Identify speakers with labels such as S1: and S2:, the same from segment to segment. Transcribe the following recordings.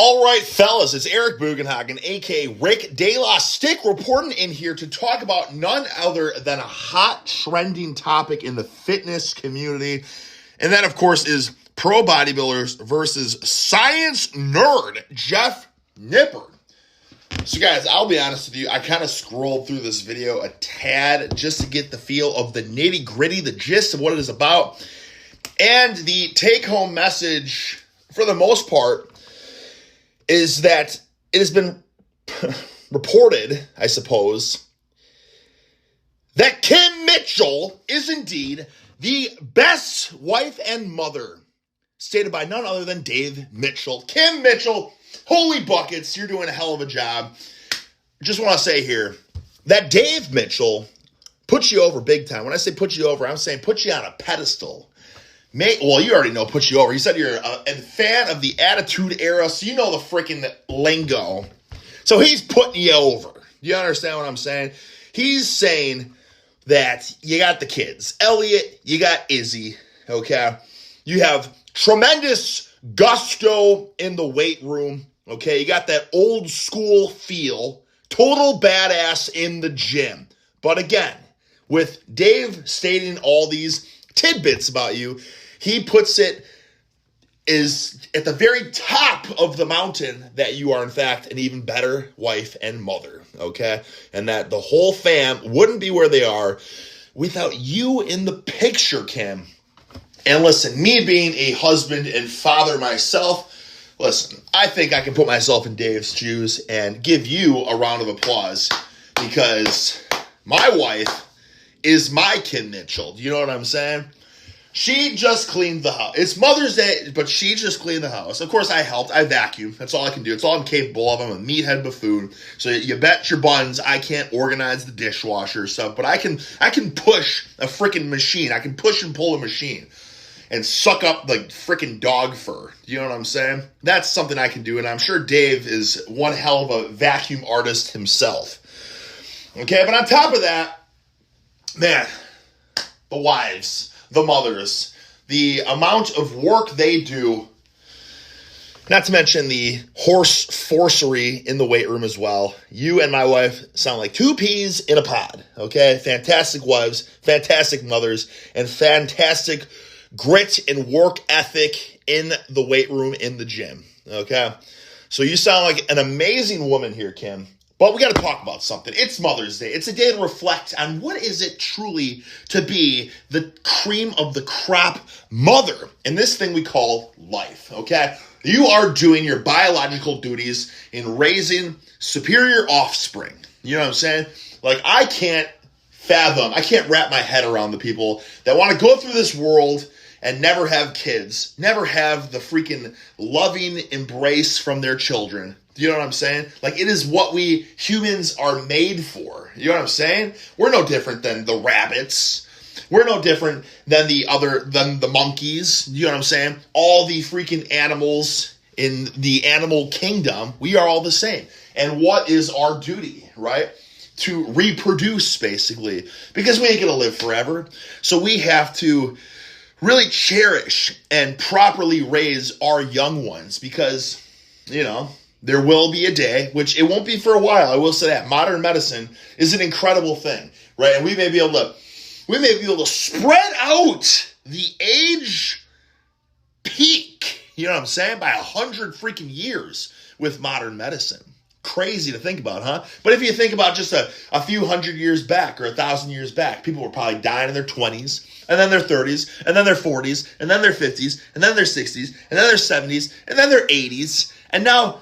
S1: All right, fellas, it's Eric Bugenhagen, a.k.a. Rick De La Stick, reporting in here to talk about none other than a hot, trending topic in the fitness community. And that, of course, is pro bodybuilders versus science nerd, Jeff Nippard. So, guys, I'll be honest with you. I kind of scrolled through this video a tad just to get the feel of the nitty-gritty, the gist of what it is about. And the take-home message, for the most part, is that it has been reported, I suppose, that Kim Mitchell is indeed the best wife and mother, stated by none other than Dave Mitchell. Kim Mitchell, holy buckets, you're doing a hell of a job. Just want to say here that Dave Mitchell puts you over big time. When I say put you over, I'm saying put you on a pedestal. Well, you already know put you over. You said you're a fan of the Attitude Era, so you know the freaking lingo. So he's putting you over. You understand what I'm saying? He's saying that you got the kids. Elliot, you got Izzy, okay? You have tremendous gusto in the weight room, okay? You got that old school feel, total badass in the gym. But again, with Dave stating all these tidbits about you, he puts it is at the very top of the mountain that you are, in fact, an even better wife and mother, okay? And that the whole fam wouldn't be where they are without you in the picture, Kim. And listen, me being a husband and father myself, listen, I think I can put myself in Dave's shoes and give you a round of applause because my wife is my Kim Mitchell. Do you know what I'm saying? She just cleaned the house. It's Mother's Day, but she just cleaned the house. Of course, I helped. I vacuumed. That's all I can do. It's all I'm capable of. I'm a meathead buffoon. So you bet your buns I can't organize the dishwasher stuff, but I can push a freaking machine. I can push and pull a machine and suck up the freaking dog fur. You know what I'm saying? That's something I can do, and I'm sure Dave is one hell of a vacuum artist himself. Okay, but on top of that, man, the wives, the mothers, the amount of work they do, not to mention the horse forcery in the weight room as well. You and my wife sound like two peas in a pod, okay? Fantastic wives, fantastic mothers, and fantastic grit and work ethic in the weight room, in the gym, okay? So you sound like an amazing woman here, Kim. But we got to talk about something. It's Mother's Day. It's a day to reflect on what is it truly to be the cream of the crop mother in this thing we call life, okay? You are doing your biological duties in raising superior offspring. You know what I'm saying? Like, I can't wrap my head around the people that want to go through this world and never have kids, never have the freaking loving embrace from their children. Do you know what I'm saying? Like, it is what we humans are made for. You know what I'm saying? We're no different than the rabbits. We're no different than the monkeys. You know what I'm saying? All the freaking animals in the animal kingdom, we are all the same. And what is our duty, right? To reproduce, basically. Because we ain't going to live forever. So we have to really cherish and properly raise our young ones because, you know, there will be a day, which it won't be for a while. I will say that modern medicine is an incredible thing, right? And we may be able to spread out the age peak, you know what I'm saying, by 100 freaking years with modern medicine. Crazy to think about, huh? But if you think about just a few hundred years back or 1,000 years back, people were probably dying in their 20s, and then their 30s, and then their 40s, and then their 50s, and then their 60s, and then their 70s, and then their 80s, and now,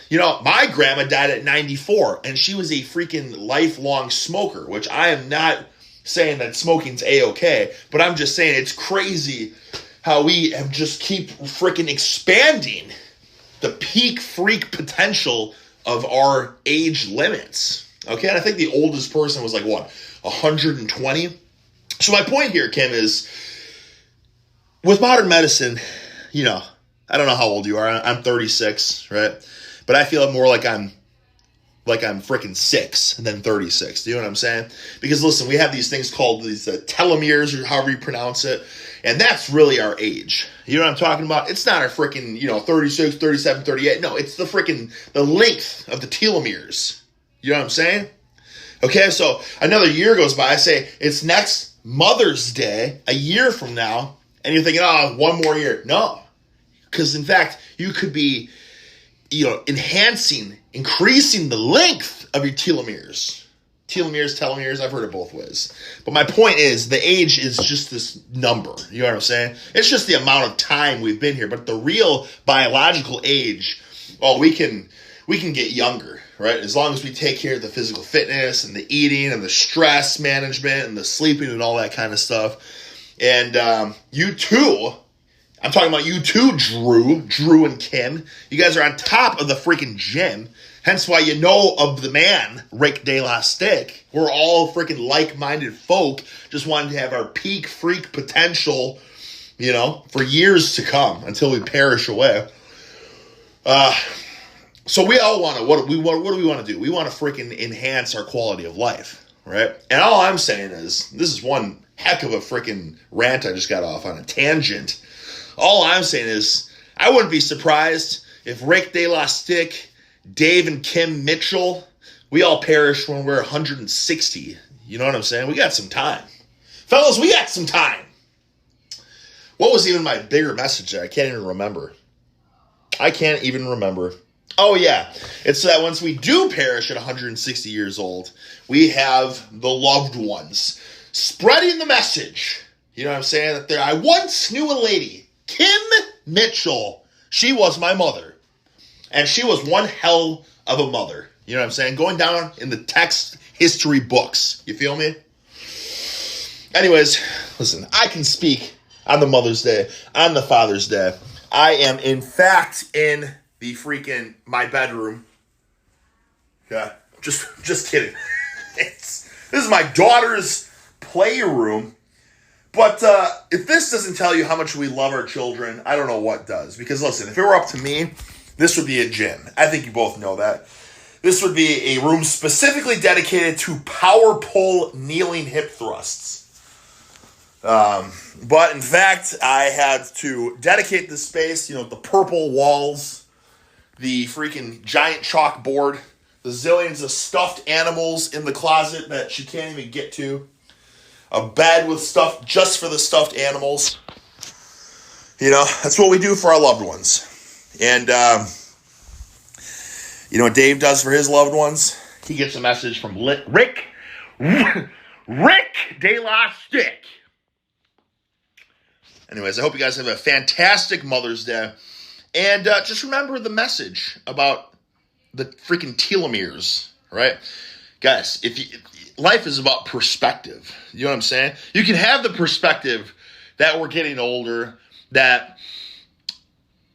S1: you know, my grandma died at 94, and she was a freaking lifelong smoker, which I am not saying that smoking's A-okay, but I'm just saying it's crazy how we have just keep freaking expanding the peak freak potential of our age limits. Okay, and I think the oldest person was like, what, 120? So my point here, Kim, is with modern medicine, you know, I don't know how old you are. I'm 36, right? But I feel more like I'm freaking 6 and then 36. Do you know what I'm saying? Because listen, we have these things called these telomeres, or however you pronounce it, And that's really our age. You know what I'm talking about? It's not our freaking, 36, 37, 38. No, it's the length of the telomeres. You know what I'm saying? Okay, so another year goes by. I say it's next Mother's Day, a year from now, and you're thinking, oh, one more year. No, because in fact, you could be, increasing the length of your telomeres. Telomeres, I've heard it both ways. But my point is, the age is just this number. You know what I'm saying? It's just the amount of time we've been here. But the real biological age, we can get younger, right? As long as we take care of the physical fitness and the eating and the stress management and the sleeping and all that kind of stuff. And you too, I'm talking about you too, Drew and Kim. You guys are on top of the freaking gym. Hence why you know of the man, Rick De La Stick. We're all freaking like-minded folk just wanting to have our peak freak potential, for years to come until we perish away. So we all want to, what do we want to do? We want to freaking enhance our quality of life, right? And all I'm saying is, this is one heck of a freaking rant I just got off on a tangent. All I'm saying is, I wouldn't be surprised if Rick De La Stick, Dave and Kim Mitchell, we all perished when we're 160. You know what I'm saying? We got some time. Fellas, we got some time. What was even my bigger message there? I can't even remember. Oh, yeah. It's that once we do perish at 160 years old, we have the loved ones spreading the message. You know what I'm saying? I once knew a lady, Kim Mitchell. She was my mother. And she was one hell of a mother. You know what I'm saying? Going down in the text history books. You feel me? Anyways, listen, I can speak on the Mother's Day, on the Father's Day. I am, in fact, in the freaking my bedroom. Yeah, just kidding. This is my daughter's playroom. But if this doesn't tell you how much we love our children, I don't know what does. Because listen, if it were up to me, this would be a gym. I think you both know that. This would be a room specifically dedicated to power pull kneeling hip thrusts. But in fact, I had to dedicate this space, the purple walls, the freaking giant chalkboard, the zillions of stuffed animals in the closet that she can't even get to, a bed with stuff just for the stuffed animals. That's what we do for our loved ones. And, what Dave does for his loved ones? He gets a message from Rick De La Stick. Anyways, I hope you guys have a fantastic Mother's Day. And just remember the message about the freaking telomeres, right? Guys, life is about perspective. You know what I'm saying? You can have the perspective that we're getting older, that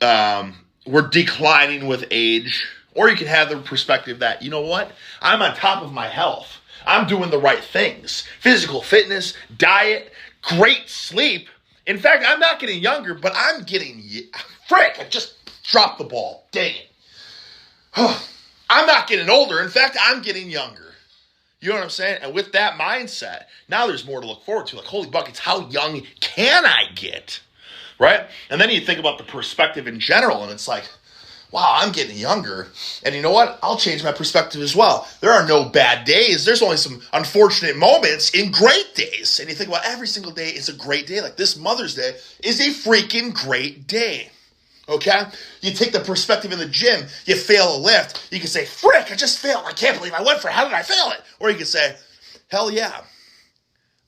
S1: we're declining with age, or you can have the perspective that, you know what? I'm on top of my health. I'm doing the right things. Physical fitness, diet, great sleep. In fact, I'm not getting younger, but I'm getting... Frick, I just dropped the ball. Dang it. I'm not getting older. In fact, I'm getting younger. You know what I'm saying? And with that mindset, now there's more to look forward to. Like, holy buckets, how young can I get? Right? And then you think about the perspective in general, and it's like, wow, I'm getting younger. And you know what? I'll change my perspective as well. There are no bad days. There's only some unfortunate moments in great days. And you think about every single day is a great day. Like this Mother's Day is a freaking great day. Okay? You take the perspective in the gym, you fail a lift, you can say, frick, I just failed. I can't believe I went for it. How did I fail it? Or you can say, hell yeah.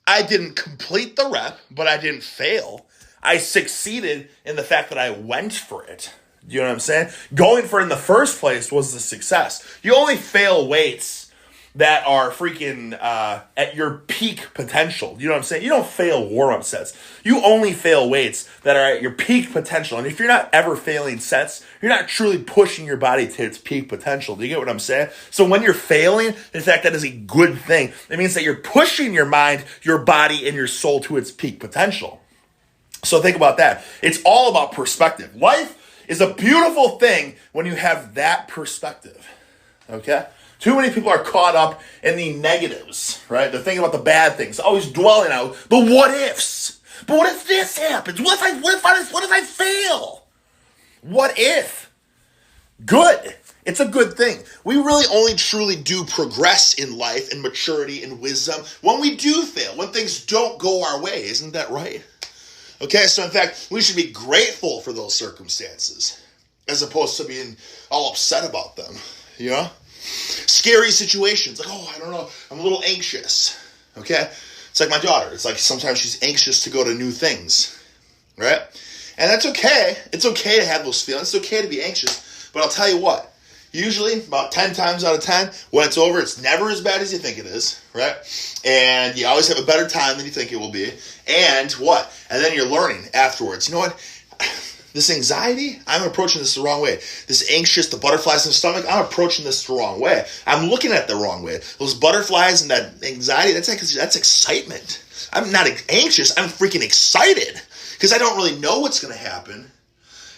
S1: I didn't complete the rep, but I didn't fail. I succeeded in the fact that I went for it. You know what I'm saying? Going for it in the first place was the success. You only fail weights that are freaking at your peak potential. You know what I'm saying? You don't fail warm-up sets. You only fail weights that are at your peak potential. And if you're not ever failing sets, you're not truly pushing your body to its peak potential. Do you get what I'm saying? So when you're failing, in fact, that is a good thing. It means that you're pushing your mind, your body, and your soul to its peak potential. So think about that. It's all about perspective. Life is a beautiful thing when you have that perspective, okay? Too many people are caught up in the negatives, right? They're thinking about the bad things, always dwelling out the what ifs. But what if this happens? What if I fail? What if? Good. It's a good thing. We really only truly do progress in life and maturity and wisdom when we do fail, when things don't go our way. Isn't that right? Okay, so in fact, we should be grateful for those circumstances as opposed to being all upset about them, you know? Scary situations, like, oh, I don't know, I'm a little anxious, okay? It's like my daughter. It's like sometimes she's anxious to go to new things, right? And that's okay. It's okay to have those feelings. It's okay to be anxious. But I'll tell you what. Usually, about 10 times out of 10, when it's over, it's never as bad as you think it is, right? And you always have a better time than you think it will be. And what? And then you're learning afterwards. You know what? This anxiety, I'm approaching this the wrong way. This anxious, the butterflies in the stomach, I'm approaching this the wrong way. I'm looking at it the wrong way. Those butterflies and that anxiety, that's excitement. I'm not anxious. I'm freaking excited because I don't really know what's going to happen.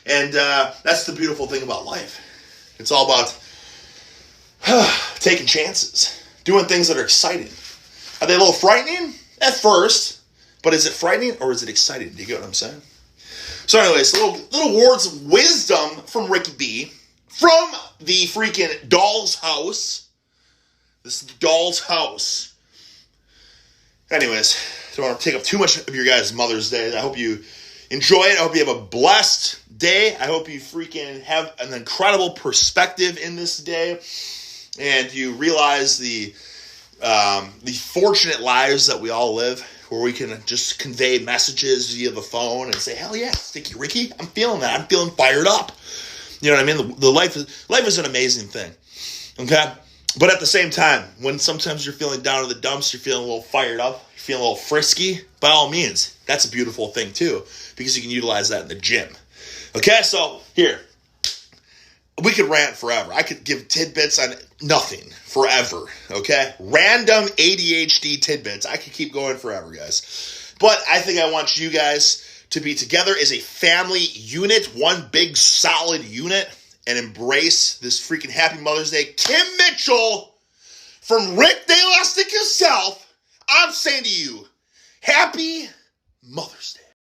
S1: And that's the beautiful thing about life. It's all about taking chances, doing things that are exciting. Are they a little frightening at first? But is it frightening or is it exciting? Do you get what I'm saying? So anyways, little words of wisdom from Ricky B. From the freaking doll's house. This doll's house. Anyways, I don't want to take up too much of your guys' Mother's Day. I hope you enjoy it. I hope you have a blessed day. I hope you freaking have an incredible perspective in this day. And you realize the fortunate lives that we all live, where we can just convey messages via the phone and say, hell yeah, Sticky Ricky, I'm feeling that. I'm feeling fired up. You know what I mean? The life is an amazing thing. Okay? But at the same time, when sometimes you're feeling down in the dumps, you're feeling a little fired up, you're feeling a little frisky, by all means, that's a beautiful thing too, because you can utilize that in the gym. Okay? So, here. We could rant forever. I could give tidbits on nothing forever, okay? Random ADHD tidbits. I could keep going forever, guys. But I think I want you guys to be together as a family unit, one big solid unit, and embrace this freaking Happy Mother's Day. Kim Mitchell from Rick DeLastic himself, I'm saying to you, Happy Mother's Day.